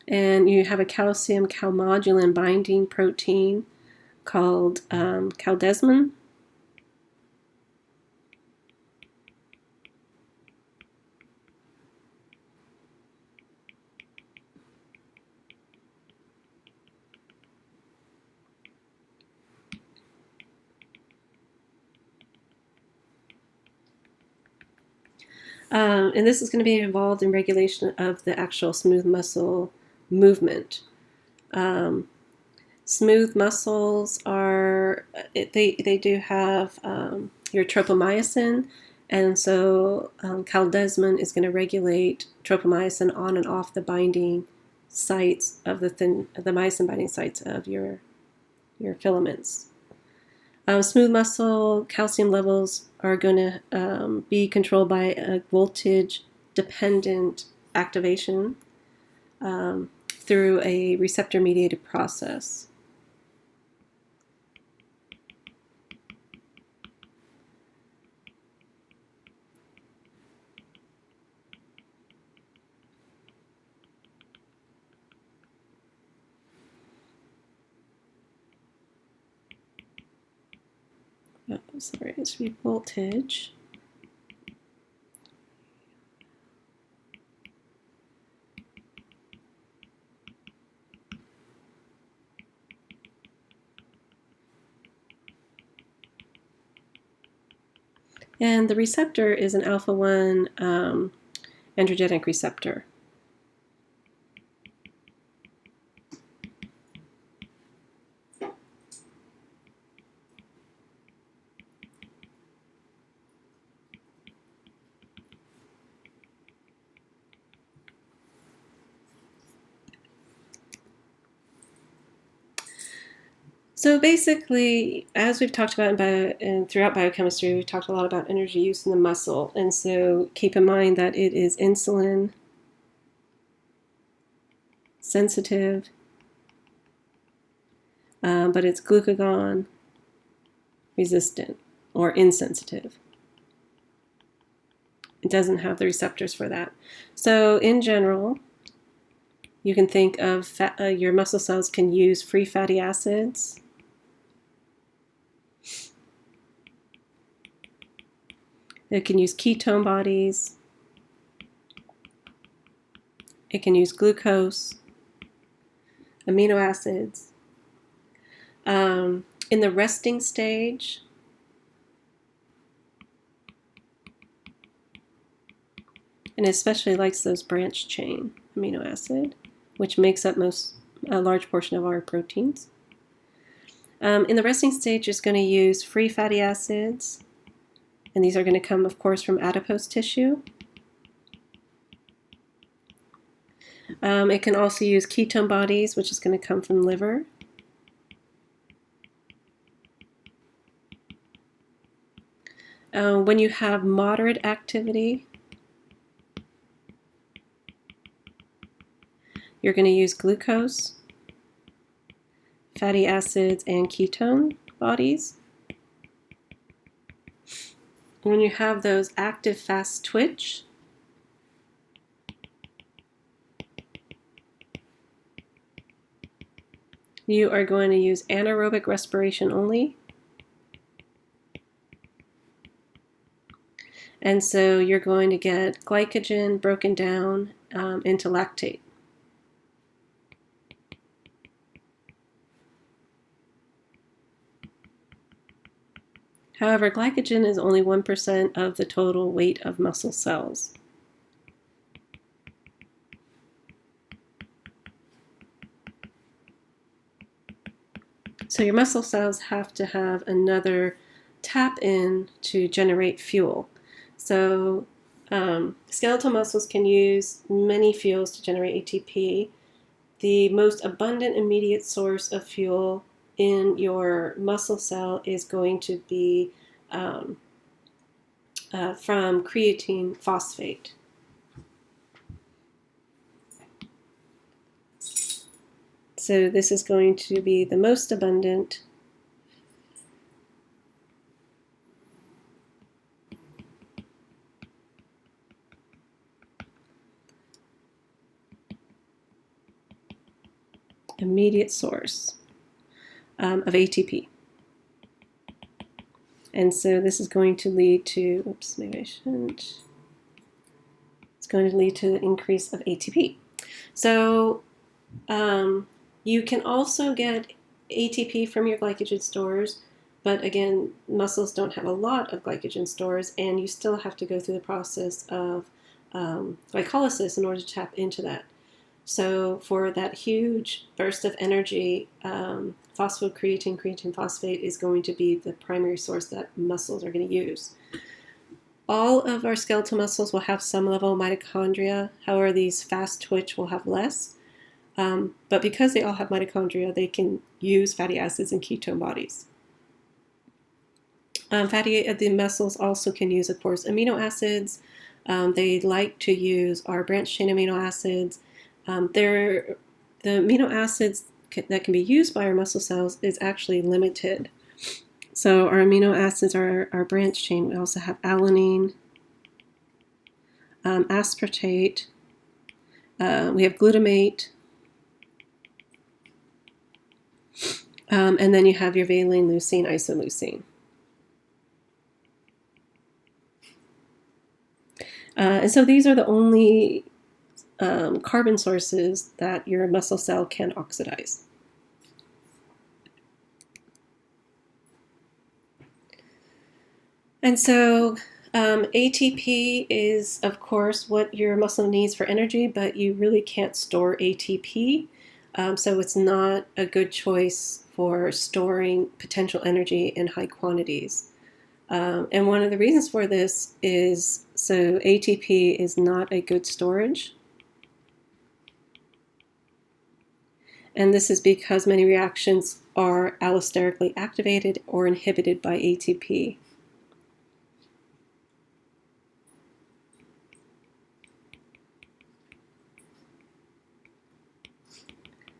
Speaker 1: And you have a calcium calmodulin binding protein called caldesmin. And this is going to be involved in regulation of the actual smooth muscle movement. Smooth muscles are, they do have your tropomyosin, and so caldesmin is going to regulate tropomyosin on and off the binding sites of the myosin binding sites of your filaments. Smooth muscle calcium levels are going to be controlled by a voltage-dependent activation through a receptor-mediated process. Oh, sorry, it should be voltage. And the receptor is an alpha-1 androgenic receptor. So basically, as we've talked about throughout biochemistry, we've talked a lot about energy use in the muscle. And so keep in mind that it is insulin sensitive, but it's glucagon resistant or insensitive. It doesn't have the receptors for that. So in general, you can think of your muscle cells can use free fatty acids. It can use ketone bodies. It can use glucose, amino acids. In the resting stage, and especially likes those branched chain amino acid, which makes up a large portion of our proteins. In the resting stage, it's going to use free fatty acids, and these are going to come, of course, from adipose tissue. It can also use ketone bodies, which is going to come from liver. When you have moderate activity, you're going to use glucose, fatty acids, and ketone bodies. When you have those active fast twitch, you are going to use anaerobic respiration only. And so you're going to get glycogen broken down into lactate. However, glycogen is only 1% of the total weight of muscle cells. So your muscle cells have to have another tap in to generate fuel. So skeletal muscles can use many fuels to generate ATP. The most abundant immediate source of fuel in your muscle cell is going to be from creatine phosphate. So this is going to be the most abundant. Immediate source of ATP. And so this is going to lead to, oops, maybe I shouldn't. It's going to lead to the increase of ATP. So you can also get ATP from your glycogen stores But again, muscles don't have a lot of glycogen stores, and you still have to go through the process of glycolysis in order to tap into that. So for that huge burst of energy, phosphocreatine, creatine phosphate is going to be the primary source that muscles are going to use. All of our skeletal muscles will have some level of mitochondria. However, these fast twitch will have less. But because they all have mitochondria, they can use fatty acids and ketone bodies. The muscles also can use, of course, amino acids. They like to use our branched chain amino acids. The amino acids that can be used by our muscle cells is actually limited. So our amino acids are our branched chain. We also have alanine, aspartate, we have glutamate, and then you have your valine, leucine, isoleucine. And so these are the only carbon sources that your muscle cell can oxidize. And so ATP is, of course, what your muscle needs for energy, but you really can't store ATP. So it's not a good choice for storing potential energy in high quantities. And one of the reasons for this is, so ATP is not a good storage. And this is because many reactions are allosterically activated or inhibited by ATP.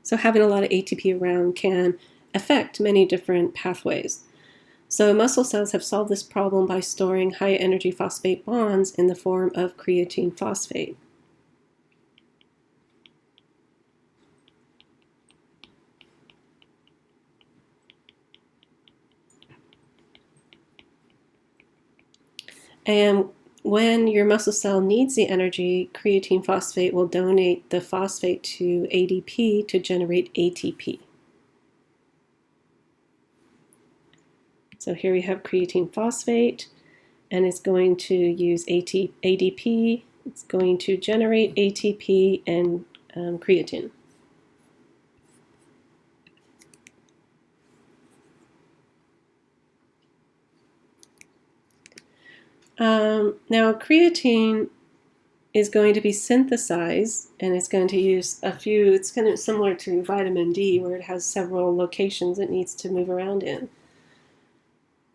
Speaker 1: So having a lot of ATP around can affect many different pathways. So muscle cells have solved this problem by storing high energy phosphate bonds in the form of creatine phosphate. And when your muscle cell needs the energy, creatine phosphate will donate the phosphate to ADP to generate ATP. So here we have creatine phosphate, and it's going to use ADP. It's going to generate ATP and creatine. Now, creatine is going to be synthesized, and it's going to use it's kind of similar to vitamin D, where it has several locations it needs to move around in.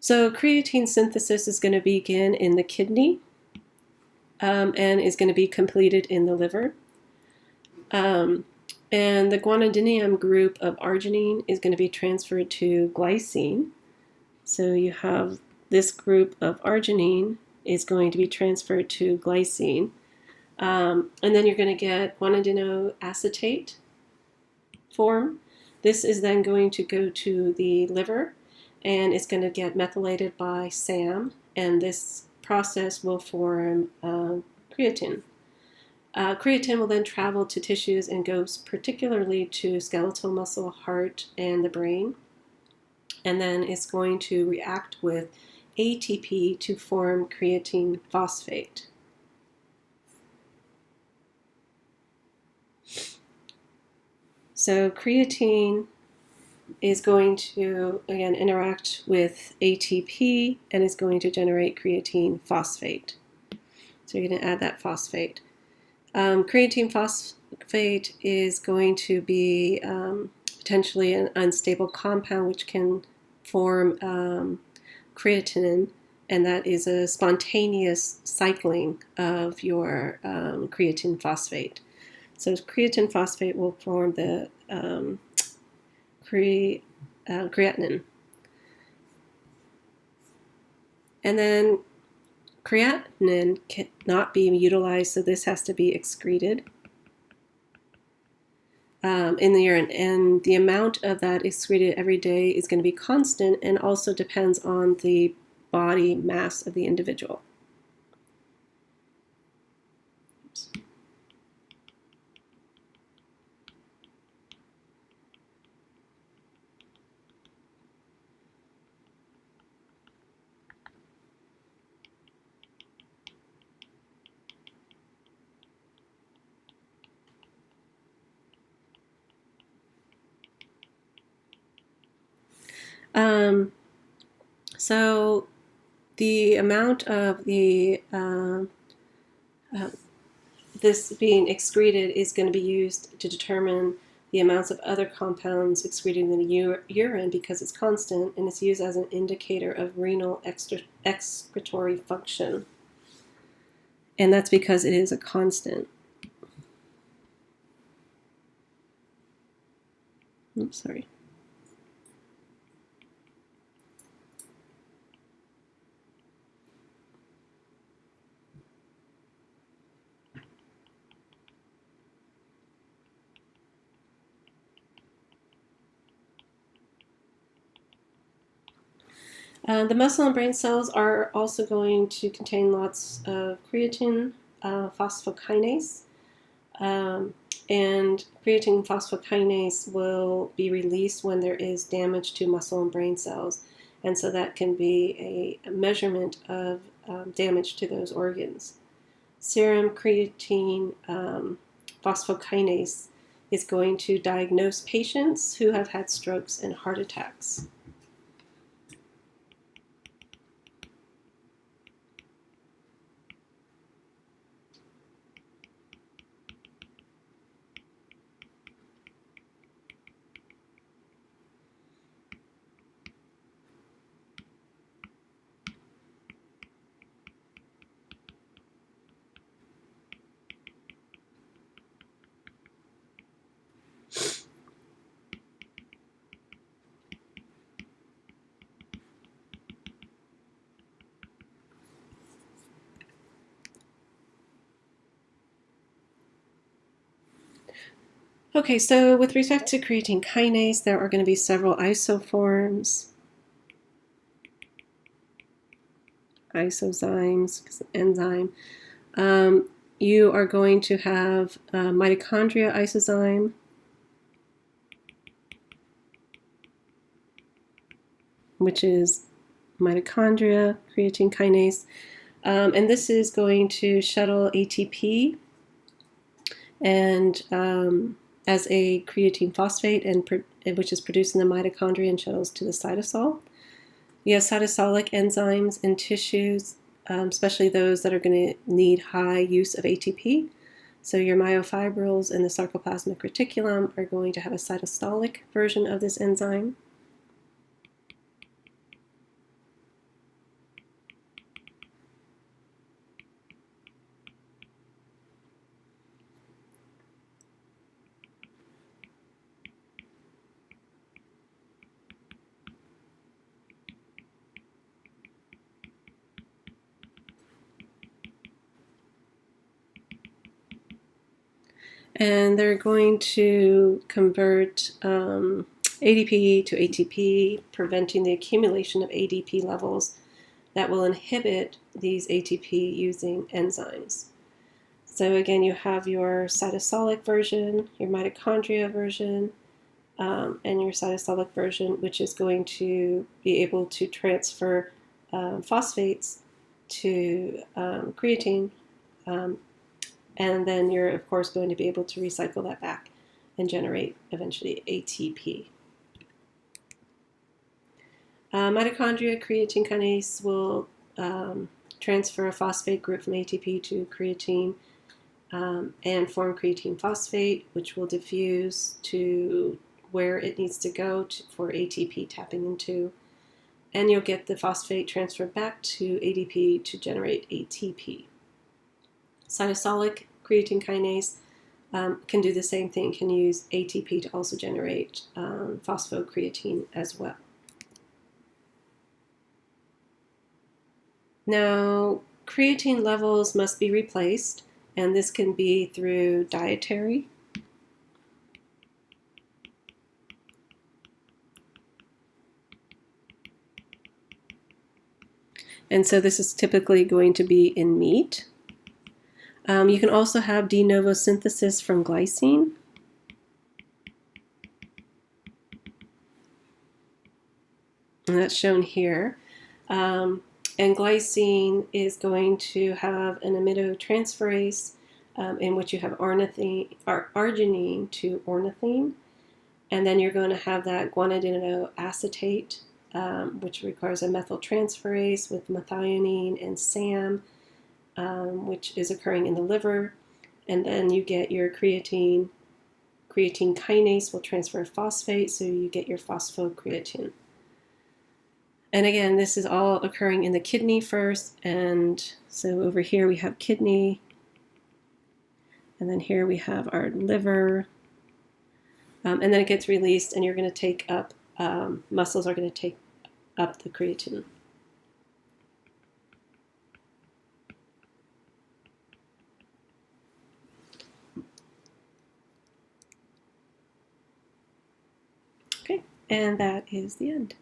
Speaker 1: So creatine synthesis is going to begin in the kidney and is going to be completed in the liver. And the guanidinium group of arginine is going to be transferred to glycine. So you have this group of arginine is going to be transferred to glycine. And then you're going to get guanidinoacetate form. This is then going to go to the liver, and it's going to get methylated by SAM, and this process will form creatine. Creatine will then travel to tissues and goes particularly to skeletal muscle, heart, and the brain, and then it's going to react with ATP to form creatine phosphate. So creatine is going to, again, interact with ATP and is going to generate creatine phosphate. So you're going to add that phosphate. Creatine phosphate is going to be potentially an unstable compound which can form creatinine, and that is a spontaneous cycling of your creatine phosphate. So creatine phosphate will form the creatinine. And then creatinine cannot be utilized, so this has to be excreted in the urine. And the amount of that excreted every day is going to be constant and also depends on the body mass of the individual. So the amount of this being excreted is going to be used to determine the amounts of other compounds excreted in the urine because it's constant, and it's used as an indicator of renal excretory function. And that's because it is a constant. Oops, sorry. The muscle and brain cells are also going to contain lots of creatine phosphokinase. And creatine phosphokinase will be released when there is damage to muscle and brain cells. And so that can be a measurement of damage to those organs. Serum creatine phosphokinase is going to diagnose patients who have had strokes and heart attacks. Okay, so with respect to creatine kinase, there are going to be several isoforms, isozymes, enzyme. You are going to have mitochondria isozyme, which is mitochondria creatine kinase. And this is going to shuttle ATP and as a creatine phosphate, which is produced in the mitochondria and shuttles to the cytosol. You have cytosolic enzymes in tissues, especially those that are going to need high use of ATP. So your myofibrils and the sarcoplasmic reticulum are going to have a cytosolic version of this enzyme. And they're going to convert ADP to ATP, preventing the accumulation of ADP levels that will inhibit these ATP using enzymes. So again, you have your cytosolic version, your mitochondria version, and your cytosolic version, which is going to be able to transfer phosphates to creatine. And then you're, of course, going to be able to recycle that back and generate eventually ATP. Mitochondria creatine kinase will transfer a phosphate group from ATP to creatine and form creatine phosphate, which will diffuse to where it needs to go for ATP tapping into. And you'll get the phosphate transferred back to ADP to generate ATP. Cytosolic creatine kinase can do the same thing, can use ATP to also generate phosphocreatine as well. Now, creatine levels must be replaced, and this can be through dietary, and so this is typically going to be in meat. You can also have de novo synthesis from glycine. And that's shown here. And glycine is going to have an aminotransferase in which you have arginine to ornithine. And then you're going to have that guanidinoacetate which requires a methyltransferase with methionine and SAM, which is occurring in the liver. And then you get your creatine. Creatine kinase will transfer phosphate, so you get your phosphocreatine. And again, this is all occurring in the kidney first. And so over here we have kidney. And then here we have our liver. And then it gets released, and you're going to take up, muscles are going to take up the creatine. Okay, and that is the end.